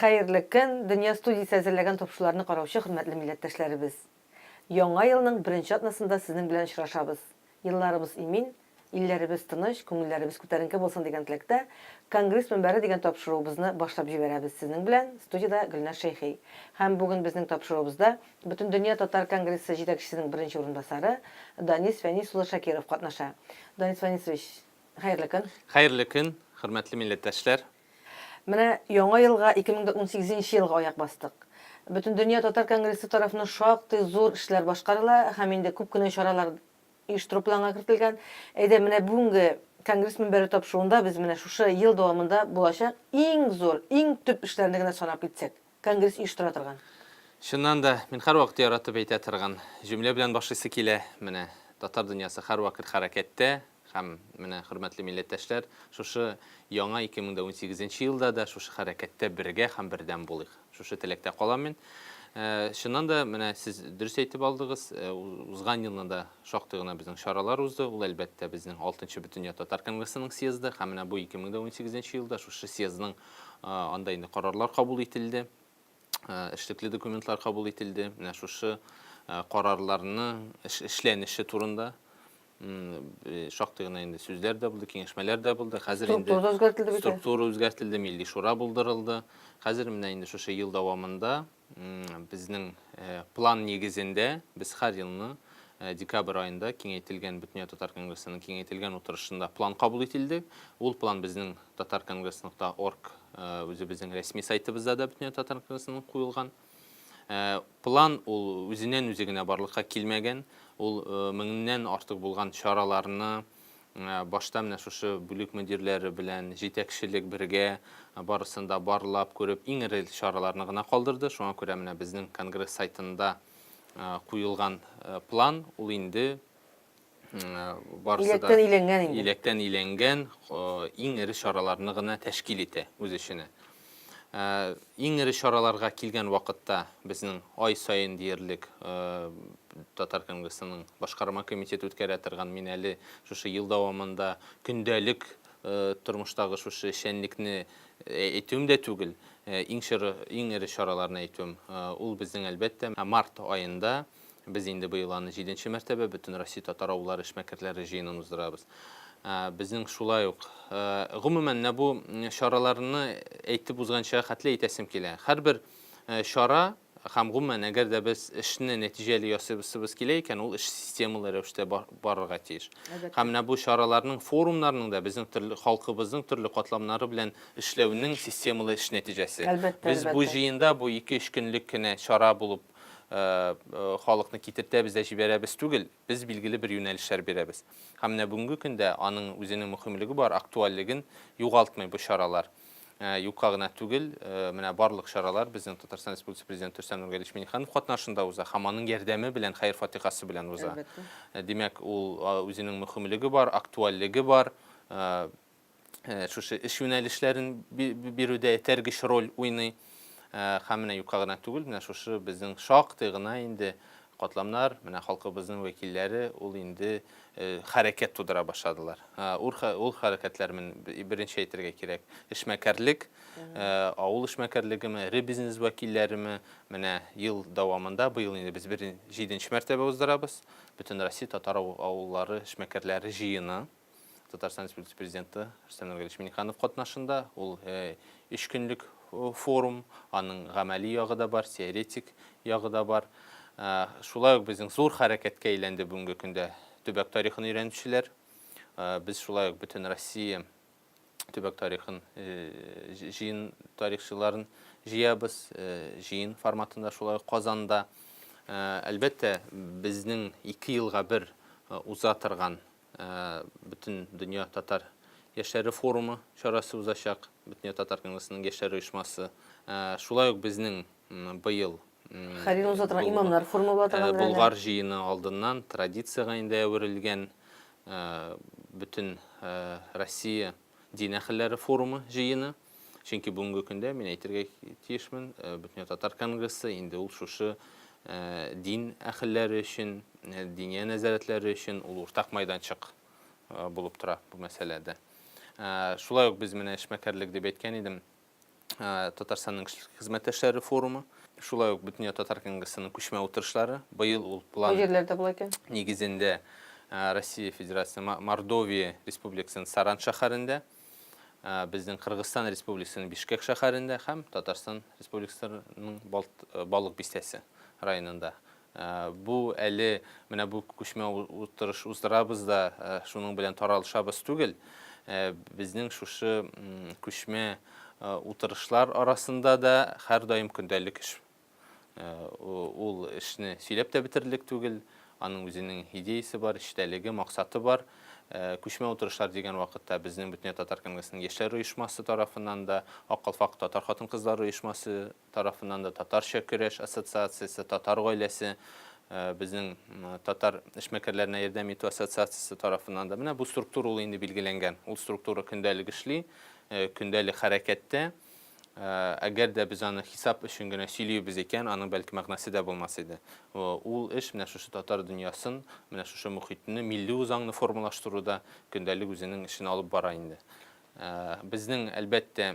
Xeyirli gün, Dünya Studiyası әзерләгән топшыларны караучы хөрмәтле милләттәшләребез. Яңа елның беренче атнасында сезнең белән очрашабыз. Елларыбыз имин, илләребез тыныч, күңелләребез күтәренке булсын дигән теләктә, Конгресс мөнбәре дигән тапшыруыбызны башлап җибәрәбез сезнең белән студияда Гөлнар Шәйхи. Һәм бүген безнең тапшыруыбызда Бөтен дөнья татар конгрессы җитәкчесенең беренче урынбасары Данис Фәнис улы Шакиров катнаша. Данис Фәнисович, хәерле көн. Хәерле көн, хөрмәтле милләттәшләр. Менә яңа елга 2018 елга аяк бастык. Бөтен дөнья татар конгрессы тарафыннан шактый зур эшләр башкарыла һәм инде күп кенә чаралар оештыру планга кертелгән. Әйдә менә бүгенге конгресс мөнбәре тапшыруында без менә шушы ел дәвамында булачак иң зур, иң төп эшләрне генә санап китсәк, конгресс оештыра торган. Шуннан да мин һәрвакыт яратып әйтә торган җөмлә белән башлыйсы килә. Менә татар дөньясы һәрвакыт хәрәкәттә. Һәм менә хөрмәтле милләттәшләр, шушы яңа 2018 елда да шушы хәрәкәттә бергә һәм бердәм булыйк. Шушы теләктә калам мин. Шуннан да менә сез дөрес әйтеп алдыгыз, узган елда да шактый гына безнең чаралар узды. Ул әлбәттә безнең 6-нчы Бөтен татар конгрессының съезды һәм менә бу 2018 елда шушы съездның анда инде карарлар кабул ителде. Эшлекле документлар кабул ителде. Менә шушы карарларны эшләнеше турында шактый гына инде сүзләр дә булды, киңәшмәләр дә булды. Хәзер инде структура үзгәртелде, милли шура булдырылды. Хәзер менә инде шушы ел дәвамында безнең план нигезендә без һәр елны декабрь аенда киңәйтелгән Бөтен татар конгрессының киңәйтелгән утырышында план кабул ителде. Ул план безнең tatarkongress.org үзебезнең рәсми сайтыбызда да Бөтен татар конгрессының куелган. План ул үзеннән үзе генә барлыкка килмәгән. Ул меңнән артык булган чараларны башта менә шушы бүлек мөдирләре белән җитәкчелек бергә барысында барлап күреп иң ире чараларны гына калдырды. Шуңа күрә менә безнең конгресс сайтында куелган план ул инде барысы да иләктән иләнгән иң ире чараларны гына тәшкил итә үз эшенә. Иң ире чараларга килгән вакытта безнең ай сайын диярлек Татар конгрессының башкарма комитеты үткәрә торган мин әле шушы ел дәвамында көндәлек тормыштагы шушы эшчәнлекне әйтүем дә түгел, иң ире чараларны әйтүем. Ул безнең әлбәттә март аенда без инде быел аны 7-нче мәртәбә Бөтен Россия татар авыллары эшмәкәрләре җыенын уздырабыз. Безнең шулай ук гомумән бу чараларны әйтеп узганча хәтле әйтәсем килә. Һәрбер чара һәм гомумән әгәр дә без эшне нәтиҗәле ясыйбыз килә икән, ул эш системалы рәвештә барырга тиеш. Һәм менә бу чараларның, форумнарның да безнең төрле халкыбызның төрле катламнары белән эшләүнең системалы эш нәтиҗәсе. Без бу җыенда бу 2-3 көнлек кенә чара булып халыкны китертәбез дә җибәрәбез түгел, без билгеле бер юнәлешләр бирәбез. Һәм менә бүгенге көндә аның үзенең мөһимлеге бар, актуальлыгын югалтмый бу чаралар. Юкка гына түгел, менә барлык чаралар безнең Татарстан Республикасы Президенты Рөстәм Нургалиевич Миңнеханов катнашында уза, һәм аның ярдәме белән, хәйр фатихасы белән уза. Димәк, ул үзенең мөһимлеге бар, актуальлыгы бар. Шушы эш юнәлешләрен бирүдә этәргеч роль уйный. Һәм менә юкка гына түгел, менә шушы безнең шактый гына инде катламнар, менә халкыбызның вәкилләре ул инде хәрәкәт тудыра башладылар. Ул хәрәкәтләр беренче әйтергә кирәк. Эшмәкәрлек, авыл эшмәкәрлегеме, ире бизнес вәкилләреме менә ел дәвамында быел инде без 7-нче мәртәбә уздырабыз. Бөтен Россия татар авыллары эшмәкәрләре җыены. Татарстан Республикасы Президенты Рөстәм Нургалиевич Миңнеханов катнашында ул 3 көнлек форум, аның гамәли ягы да бар, теоретик ягы да бар. Шулай ук безнең зур хәрәкәткә әйләнде бүгенге көндә төбәк тарихын өйрәнүчеләр. Без шулай ук Бөтен Россия төбәк тарихын җыен тарихчыларын җыябыз, җыен форматында шулай ук Казанда. Әлбәттә, безнең 2 елга бер уза торган Бөтен дөнья татар яшьләре форумы чарасы узачак, Бөтен татар конгрессының яшьләр оешмасы. Шулай ук безнең быел имамнар форумы Болгар җыены алдыннан традицияга инде әверелгән Бөтен Россия дин әһелләре форумы җыены. Чөнки бүгенге көндә мин әйтергә тиешмен, Бөтен татар конгрессы инде ул шушы дин әһелләре өчен, дини нәзарәтләре өчен ул уртак майданчык булып тора бу мәсьәләдә. Шулай ук без менә эшмәкәрлек дип әйткән идем. Татарстанның кішілік хезмәттәшләре форумы. Шулай ук Бөтен Татар Кеңесенең күчмә утырышлары. Быел ул план Җирләрдә була икән. негізінде Россия Федерациясы Мордовия Республикасының Саран шәһәрендә, безнең Кыргызстан Республикасының Бишкек шәһәрендә һәм Татарстан Республикасының Балык бистәсе районында. Бу әле менә бу күчмә утырыш уздырабыз да, шуның белән таралышабыз түгел. Безнең шушы күчмә утырышлар арасында да һәр даим көндәлек эш. Ул эшне сөйләп тә бетерлек түгел. Аның үзенең идеясе бар, эчтәлеге, максаты бар. Күчмә утырышлар дигән вакытта безнең Бөтен Татар Кеңесенең яшьләр оешмасы тарафыннан да, Ак Калфак татар хатын-кызлар оешмасы тарафыннан да, Татарча көрәш ассоциациясе, Татар гаиләсе, безнең татар эшмәкәрләренә ярдәм итү ассоциациясе тарафыннан да менә бу структура ул инде билгеләнгән. Ул структура көндәлек эшли, көндәлек хәрәкәттә. Әгәр дә без аны хисап өчен генә сөйлибез икән, аның бәлки мәгънәсе дә булмас иде. Ул эш менә шушы татар дөньясын, менә шушы мөхитне, милли үзаңны формалаштыруда көндәлек үзенең эшен алып бара инде. Безнең әлбәттә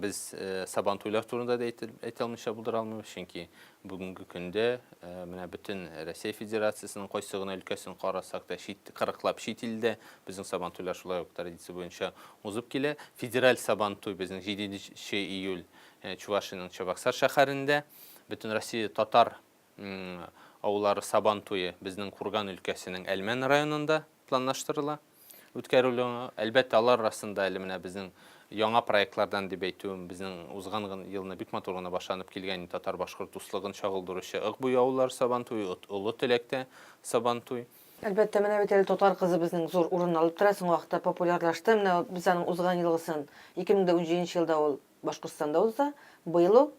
biz Сабантуйлар турында да әйтә алмыйча булдыра алмыйбыз, чөнки бүгенге көндә менә бөтен Россия Федерациясының кайсы гына өлкәсен карасак та 40лап чит илдә безнең Сабантуйлар шулай ук традиция буенча узып килә. Федераль Сабантуй безнең 7 июль Чувашиянең Чабаксар шәһәрендә, бөтен Россия татар авыллары Сабантуе безнең Курган өлкәсенең Әлмән районында планлаштырыла. Үткәрелү, әлбәттә алар арасында әле менә безнең яңа проектлардан дип әйтүем, безнең узган елны бик матур гына башланып килгән татар-башкорт дуслыгын чагылдыручы Ыгбуй авыллары Сабантуй, Олы Теләктә Сабантуй. Әлбәттә, менә бит әле татар кызы безнең зур урын алып тора, соңгы вакытта популярлашты. Менә без аның узган елгысын 2017 елда ул Башкортстанда узды. Быел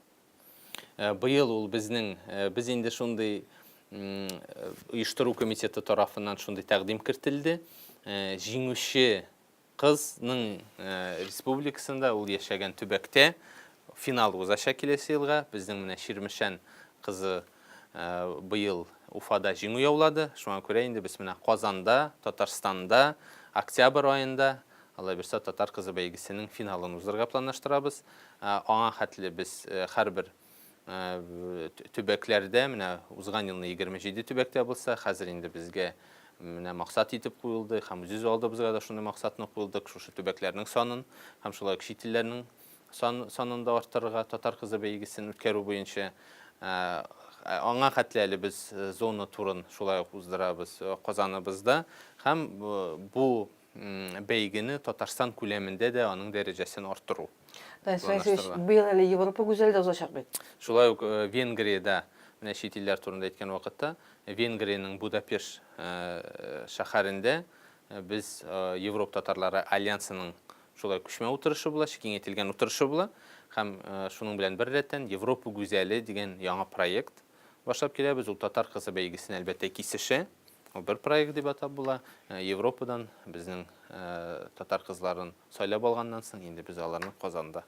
ул безнең без инде шундый оештыру комитеты тарафыннан шундый тәкъдим кертелде. Җиңүче кызның республикасында ул яшәгән төбәктә финал узачак киләсе елга. Безнең менә Ширмешән кызы быел Уфада җиңү яулады. Шуңа күрә инде без менә Казанда, Татарстанда, октябрь аенда Алай берсә татар кызы бәйгесенең финалын уздырырга планлаштырабыз. Аңа хәтле без һәрбер төбәкләрдә менә узган елны 27 төбәктә булса, хәзер инде безгә менә максат итеп куелды, һәм үз алдыбызга да шундый максатны куелдык, шушы төбәкләрнең санын һәм шулай чит илләрнең санын да арттырырга татар кызы бәйгесен үткәрү буенча аңа хәтле әле без зона турын шулай уздырабыз Казаныбызда һәм бу бәйгене Татарстан күләмендә дә аның дәрәҗәсен арттыру. Быел әле Европа гүзәлдә узачак бит. Шулай ук Венгриядә менә чит илләр турында әйткән вакытта Венгриянең Будапешт шәһәрендә без Европа татарлары альянсының шулай күчмә утырышы була, киңәйтелгән утырышы була һәм шуның белән бер рәттән Европа гүзәле дигән яңа проект башлап киләбез. Ул татар кызы бәйгесен әлбәттә кисешә. Ул бер проект дип атап була. Европадан безнең татар кызларын сайлап алганнан соң инде без аларны Казанда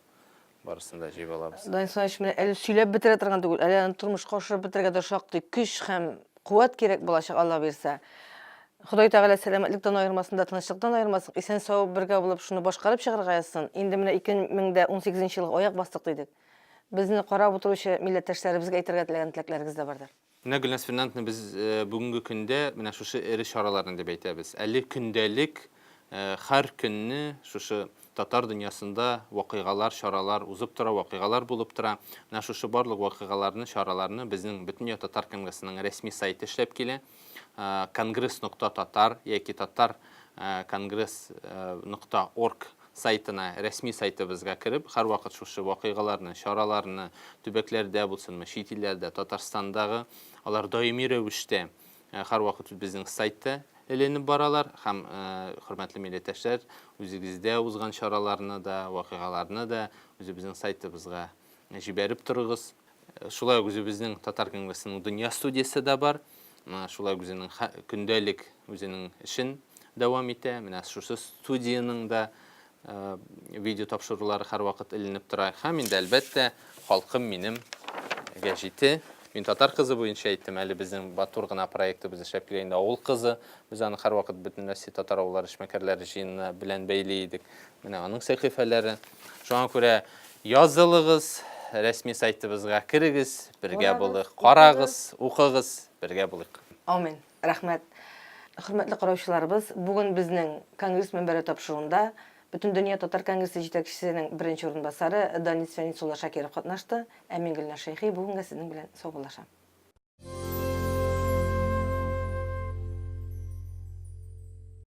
барысын да җыйып алабыз. Дан соң менә әле сөйләп бетерә торган түгел, әле тормышка ашырып бетергә дә шактый көч һәм куәт кирәк булачак, Алла бирсә. Ходай Тәгалә сәламәтлектән аермасын да, тынычлыктан аермасын, исән-сау бергә булып шуны башкарып чыгарга язсын. Инде менә 2018 елга аяк бастык дидек. Безне карап утыручы милләттәшләребезгә әйтергә теләгән теләкләрегез дә бардыр. Менә Гөлнас Фернандовна, без бүгенге көндә менә шушы эре чараларны дип әйтәбез. Әле көндәлек һәр көнне шушы татар дөньясында вакыйгалар, чаралар узып тора, вакыйгалар булып тора. Менә шушы барлык вакыйгаларны, чараларны безнең Бөтен Татар Кеңесенең рәсми сайты эшләп килә. Congress.tatar яки татар congress.org сайтына, рәсми сайтыбызга кирип, һәр вакыт шушы вакыйгаларны, чараларны төбәкләрдә булсын, чит илләрдә, Татарстандагы алар даими рәвештә һәр вакыт безнең сайтта эленеп баралар һәм хөрмәтле милләттәшләр, үзегездә узган чараларны да, вакыйгаларны да үзебезнең сайтыбызга җибәреп торыгыз. Шулай ук үзебезнең Татар Кеңесенең дөнья студиясе дә бар. Шулай үзенең көндәлек үзенең эшен дәвам итә. Менә шушы студияның да видео тапшырулары һәр вакыт эленеп тора. Һәм инде әлбәттә халкым минем гәҗите. Мин татар кызы буенча әйттем, әле безнең Батур гына проекты без эшләп килгәндә авыл кызы. Без аны һәр вакыт бөтен Россия татар авыллары эшмәкәрләре җыены белән бәйле идек. Менә аның сәхифәләре. Шуңа күрә Язылыгыз, рәсми сайтыбызга кирегез, бергә Карагыз, булык, карагыз, укыгыз, бергә булык. Амин. Рәхмәт. Хөрмәтле караучыларыбыз, бүген безнең конгресс мөнбәре тапшыруында Бөтен дөнья татар конгрессы җитәкчесенең беренче урынбасары Данис Фәнис улы Шакиров катнашты. Ә мин Гөлнар Шәйхи бүгенгә сезнең белән саубуллашам.